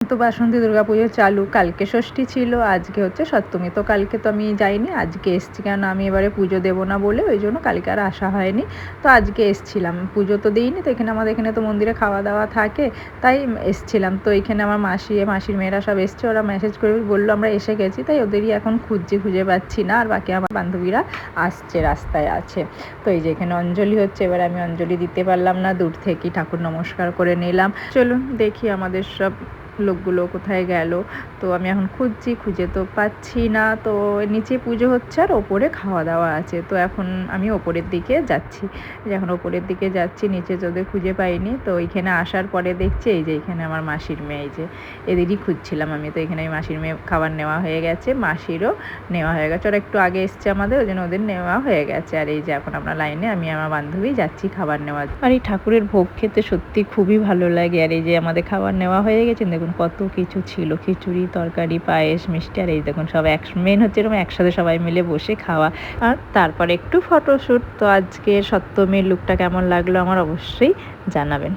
তো বাসন্তী দুর্গাপুজো চালু, কালকে ষষ্ঠী ছিল, আজকে হচ্ছে সপ্তমী। তো কালকে তো আমি যাইনি, আজকে এসছি, কেন আমি এবারে পুজো দেবো না বলে, ওই জন্য কালকে আর আসা হয়নি। তো আজকে এসছিলাম, পুজো তো দিইনি, তো এখানে আমাদের এখানে তো মন্দিরে খাওয়া দাওয়া থাকে, তাই এসছিলাম। তো এখানে আমার মাসির মেয়েরা সব এসছে, ওরা মেসেজ করে বললো আমরা এসে গেছি, তাই ওদেরই এখন খুঁজে পাচ্ছি না। আর বাকি আমার বান্ধবীরা আসছে, রাস্তায় আছে। তো এই যে এখানে অঞ্জলি হচ্ছে, এবার আমি অঞ্জলি দিতে পারলাম না, দূর থেকেই ঠাকুর নমস্কার করে নিলাম। চলুন দেখি আমাদের সব লোকগুলো কোথায় গেল। তো আমি এখন খুঁজে তো পাচ্ছি না। তো নিচে পুজো হচ্ছে আর ওপরে খাওয়া দাওয়া আছে। তো এখন আমি ওপরের দিকে যাচ্ছি, এখন ওপরের দিকে যাচ্ছি, নিচে তোদের খুঁজে পাইনি। তো এইখানে আসার পরে দেখছি এই যে এখানে আমার মাসির মেয়ে, এই যে এদেরই খুঁজছিলাম আমি। তো এখানে মাসির মেয়ে খাবার নেওয়া হয়ে গেছে, মাসিরও নেওয়া হয়ে গেছে, ওরা একটু আগে এসছে আমাদের, ওই জন্য ওদের নেওয়া হয়ে গেছে। আর এই যে এখন আমরা লাইনে, আমি আমার বান্ধবী যাচ্ছি খাবার নেওয়া। আর এই ঠাকুরের ভোগ খেতে সত্যি খুবই ভালো লাগে। আর এই যে আমাদের খাবার নেওয়া হয়ে গেছে, দেখুন কত কিছু ছিল, খিচুড়ি, তরকারি, পায়েস, মিষ্টি। আর এই দেখুন সব মেন হচ্ছে এরকম একসাথে সবাই মিলে বসে খাওয়া, আর তারপরে একটু ফটোশ্যুট। তো আজকে সপ্তমীর লুকটা কেমন লাগলো আমার অবশ্যই জানাবেন।